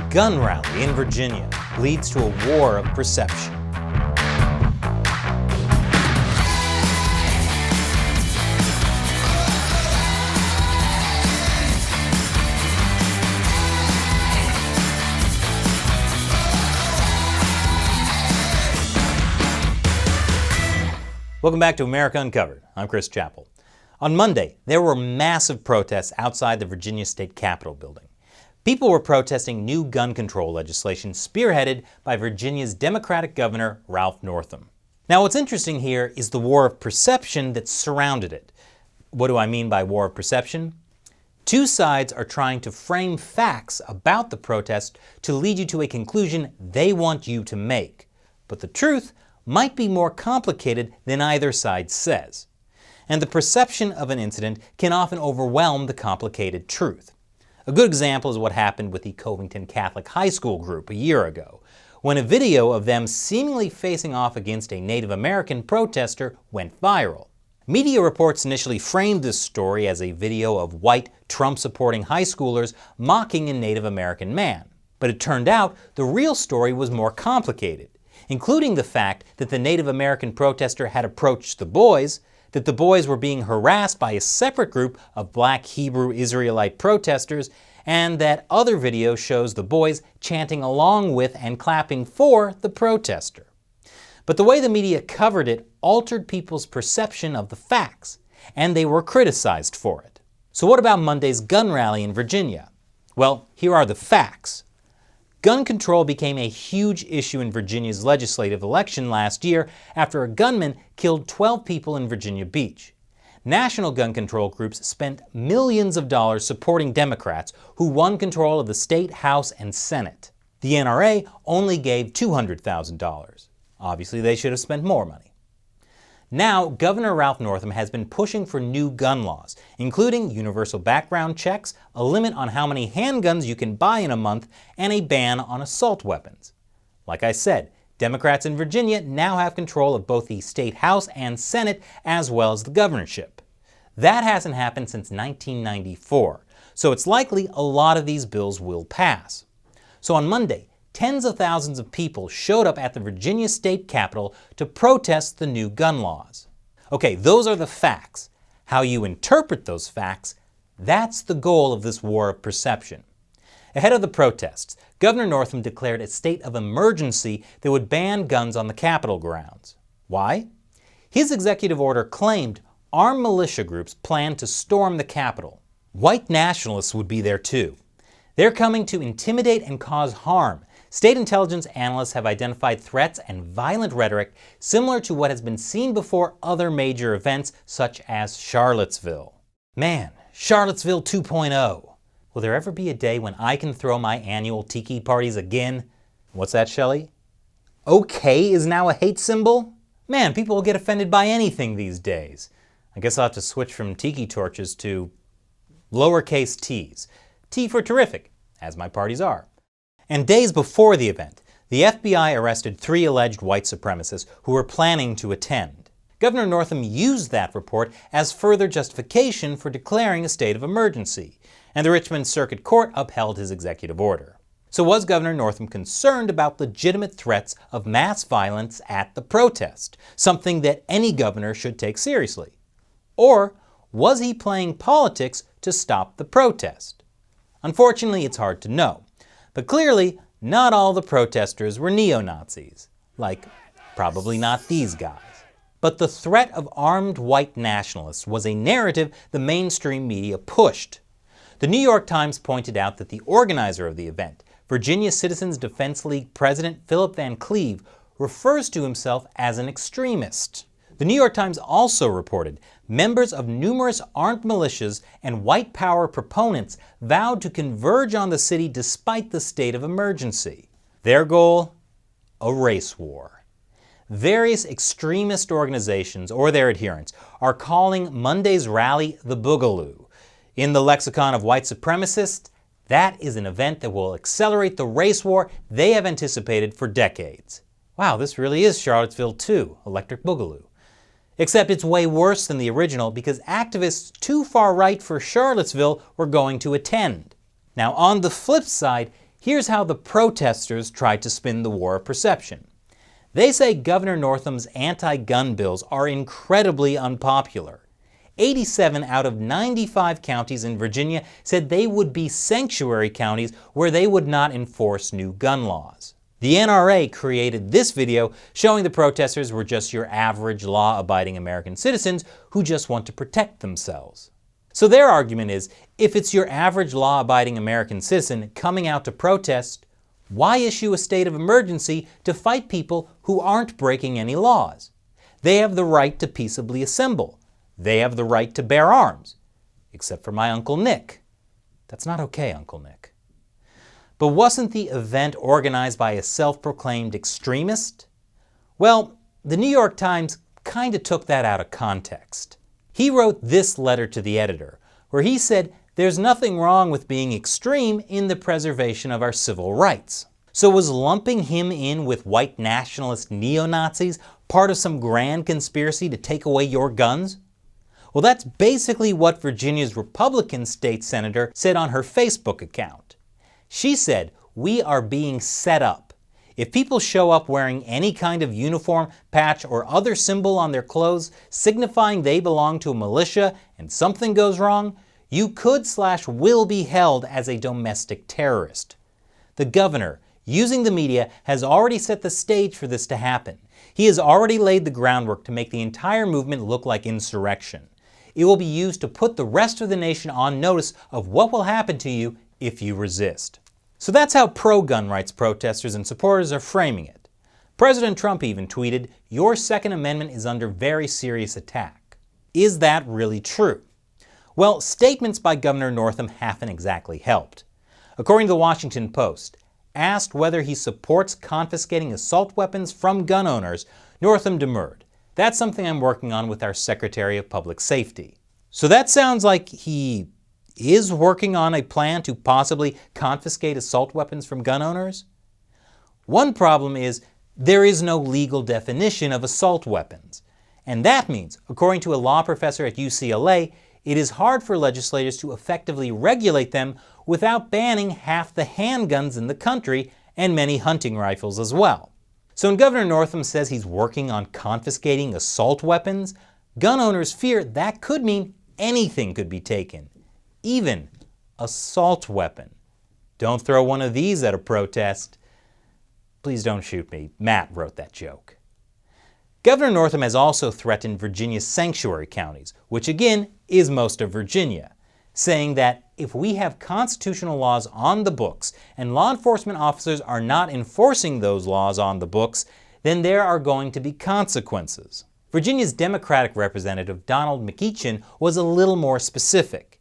Gun rally in Virginia leads to a war of perception. Welcome back to America Uncovered. I'm Chris Chappell. On Monday, there were massive protests outside the Virginia State Capitol building. People were protesting new gun control legislation spearheaded by Virginia's Democratic Governor Ralph Northam. Now, what's interesting here is the war of perception that surrounded it. What do I mean by war of perception? Two sides are trying to frame facts about the protest to lead you to a conclusion they want you to make. But the truth might be more complicated than either side says. And the perception of an incident can often overwhelm the complicated truth. A good example is what happened with the Covington Catholic High School group a year ago, when a video of them seemingly facing off against a Native American protester went viral. Media reports initially framed this story as a video of white, Trump-supporting high schoolers mocking a Native American man. But it turned out the real story was more complicated, including the fact that the Native American protester had approached the boys, that the boys were being harassed by a separate group of black Hebrew Israelite protesters, and that other video shows the boys chanting along with and clapping for the protester. But the way the media covered it altered people's perception of the facts, and they were criticized for it. So what about Monday's gun rally in Virginia? Well, here are the facts. Gun control became a huge issue in Virginia's legislative election last year after a gunman killed 12 people in Virginia Beach. National gun control groups spent millions of dollars supporting Democrats who won control of the state, House, and Senate. The NRA only gave $200,000. Obviously, they should have spent more money. Now, Governor Ralph Northam has been pushing for new gun laws, including universal background checks, a limit on how many handguns you can buy in a month, and a ban on assault weapons. Like I said, Democrats in Virginia now have control of both the state House and Senate, as well as the governorship. That hasn't happened since 1994, so it's likely a lot of these bills will pass. So on Monday, tens of thousands of people showed up at the Virginia State Capitol to protest the new gun laws. Okay, those are the facts. How you interpret those facts, that's the goal of this war of perception. Ahead of the protests, Governor Northam declared a state of emergency that would ban guns on the Capitol grounds. Why? His executive order claimed armed militia groups planned to storm the Capitol. White nationalists would be there too. They're coming to intimidate and cause harm. State intelligence analysts have identified threats and violent rhetoric similar to what has been seen before other major events such as Charlottesville. Man, Charlottesville 2.0. Will there ever be a day when I can throw my annual tiki parties again? What's that, Shelley? Okay is now a hate symbol? Man, people will get offended by anything these days. I guess I'll have to switch from tiki torches to lowercase t's. T for terrific, as my parties are. And days before the event, the FBI arrested 3 alleged white supremacists who were planning to attend. Governor Northam used that report as further justification for declaring a state of emergency, and the Richmond Circuit Court upheld his executive order. So was Governor Northam concerned about legitimate threats of mass violence at the protest, something that any governor should take seriously? Or was he playing politics to stop the protest? Unfortunately, it's hard to know. But clearly, not all the protesters were neo-Nazis. Like, probably not these guys. But the threat of armed white nationalists was a narrative the mainstream media pushed. The New York Times pointed out that the organizer of the event, Virginia Citizens Defense League President Philip Van Cleve, refers to himself as an extremist. The New York Times also reported members of numerous armed militias and white power proponents vowed to converge on the city despite the state of emergency. Their goal? A race war. Various extremist organizations or their adherents are calling Monday's rally the Boogaloo. In the lexicon of white supremacists, that is an event that will accelerate the race war they have anticipated for decades. Wow, this really is Charlottesville 2, Electric Boogaloo. Except it's way worse than the original because activists too far right for Charlottesville were going to attend. Now on the flip side, Here's how the protesters tried to spin the war of perception. They say Governor Northam's anti-gun bills are incredibly unpopular. 87 out of 95 counties in Virginia said they would be sanctuary counties where they would not enforce new gun laws. The NRA created this video showing the protesters were just your average law-abiding American citizens who just want to protect themselves. So their argument is, if it's your average law-abiding American citizen coming out to protest, why issue a state of emergency to fight people who aren't breaking any laws? They have the right to peaceably assemble. They have the right to bear arms. Except for my Uncle Nick. That's not okay, Uncle Nick. But wasn't the event organized by a self-proclaimed extremist? Well, the New York Times kind of took that out of context. He wrote this letter to the editor, where he said there's nothing wrong with being extreme in the preservation of our civil rights. So was lumping him in with white nationalist neo-Nazis part of some grand conspiracy to take away your guns? Well, that's basically what Virginia's Republican state senator said on her Facebook account. She said, "We are being set up. If people show up wearing any kind of uniform, patch, or other symbol on their clothes signifying they belong to a militia and something goes wrong, you could/will be held as a domestic terrorist." The governor, using the media, has already set the stage for this to happen. He has already laid the groundwork to make the entire movement look like insurrection. It will be used to put the rest of the nation on notice of what will happen to you if you resist. So that's how pro-gun rights protesters and supporters are framing it. President Trump even tweeted, "Your Second Amendment is under very serious attack." Is that really true? Well, statements by Governor Northam haven't exactly helped. According to the Washington Post, asked whether he supports confiscating assault weapons from gun owners, Northam demurred. "That's something I'm working on with our Secretary of Public Safety." So that sounds like he is working on a plan to possibly confiscate assault weapons from gun owners? One problem is there is no legal definition of assault weapons. And that means, according to a law professor at UCLA, it is hard for legislators to effectively regulate them without banning half the handguns in the country and many hunting rifles as well. So when Governor Northam says he's working on confiscating assault weapons, gun owners fear that could mean anything could be taken, even assault weapon. Don't throw one of these at a protest. Please don't shoot me. Matt wrote that joke. Governor Northam has also threatened Virginia's sanctuary counties, which again is most of Virginia, saying that if we have constitutional laws on the books and law enforcement officers are not enforcing those laws on the books, then there are going to be consequences. Virginia's Democratic representative Donald McEachin was a little more specific.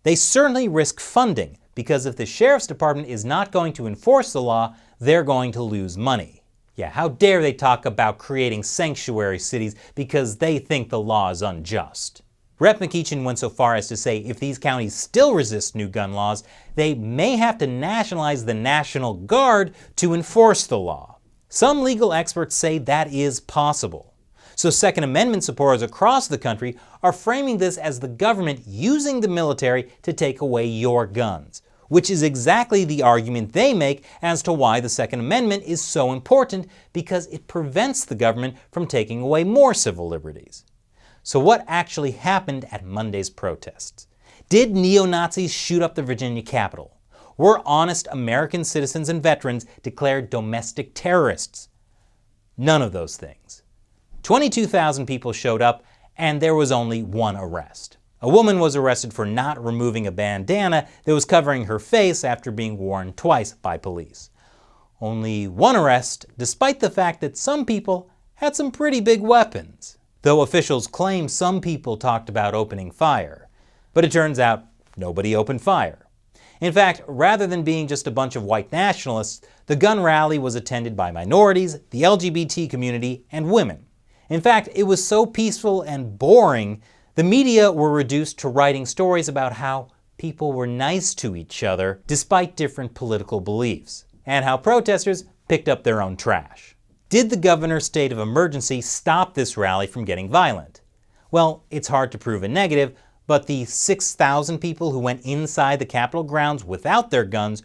They certainly risk funding because if the sheriff's department is not going to enforce the law, they're going to lose money. Yeah, how dare they talk about creating sanctuary cities because they think the law is unjust. Rep. McEachin went so far as to say if these counties still resist new gun laws, they may have to nationalize the National Guard to enforce the law. Some legal experts say that is possible. So Second Amendment supporters across the country are framing this as the government using the military to take away your guns, which is exactly the argument they make as to why the Second Amendment is so important, because it prevents the government from taking away more civil liberties. So what actually happened at Monday's protests? Did neo-Nazis shoot up the Virginia Capitol? Were honest American citizens and veterans declared domestic terrorists? None of those things. 22,000 people showed up, and there was only one arrest. A woman was arrested for not removing a bandana that was covering her face after being worn twice by police. Only one arrest, despite the fact that some people had some pretty big weapons. Though officials claim some people talked about opening fire. But it turns out nobody opened fire. In fact, rather than being just a bunch of white nationalists, the gun rally was attended by minorities, the LGBT community, and women. In fact, it was so peaceful and boring, the media were reduced to writing stories about how people were nice to each other despite different political beliefs, and how protesters picked up their own trash. Did the governor's state of emergency stop this rally from getting violent? Well, it's hard to prove a negative, but the 6,000 people who went inside the Capitol grounds without their guns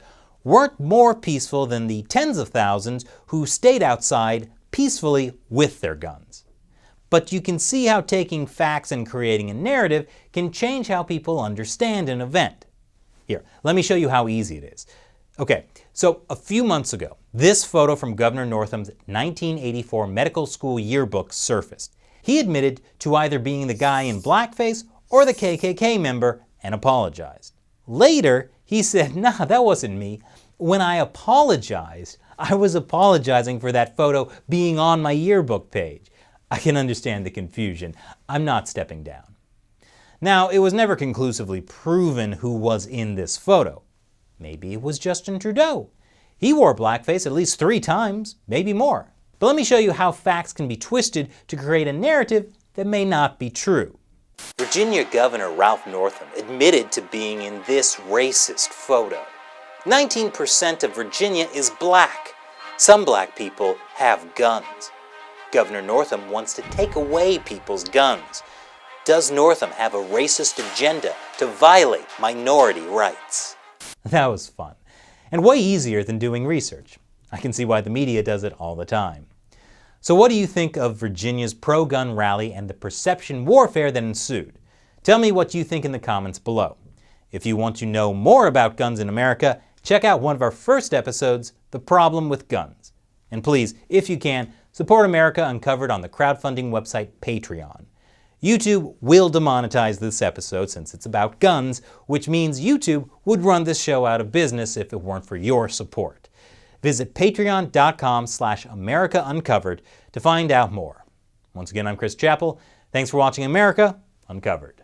weren't more peaceful than the tens of thousands who stayed outside peacefully with their guns. But you can see how taking facts and creating a narrative can change how people understand an event. Here, let me show you how easy it is. Okay, so a few months ago, this photo from Governor Northam's 1984 medical school yearbook surfaced. He admitted to either being the guy in blackface or the KKK member and apologized. Later, he said, "Nah, that wasn't me. When I apologized, I was apologizing for that photo being on my yearbook page." I can understand the confusion. I'm not stepping down. Now, it was never conclusively proven who was in this photo. Maybe it was Justin Trudeau. He wore blackface at least 3 times, maybe more. But let me show you how facts can be twisted to create a narrative that may not be true. Virginia Governor Ralph Northam admitted to being in this racist photo. 19% of Virginia is black. Some black people have guns. Governor Northam wants to take away people's guns. Does Northam have a racist agenda to violate minority rights? That was fun, and way easier than doing research. I can see why the media does it all the time. So what do you think of Virginia's pro-gun rally and the perception warfare that ensued? Tell me what you think in the comments below. If you want to know more about guns in America, check out one of our first episodes, The Problem with Guns. And please, if you can, support America Uncovered on the crowdfunding website Patreon. YouTube will demonetize this episode since it's about guns, which means YouTube would run this show out of business if it weren't for your support. Visit patreon.com/America Uncovered to find out more. Once again, I'm Chris Chappell. Thanks for watching America Uncovered.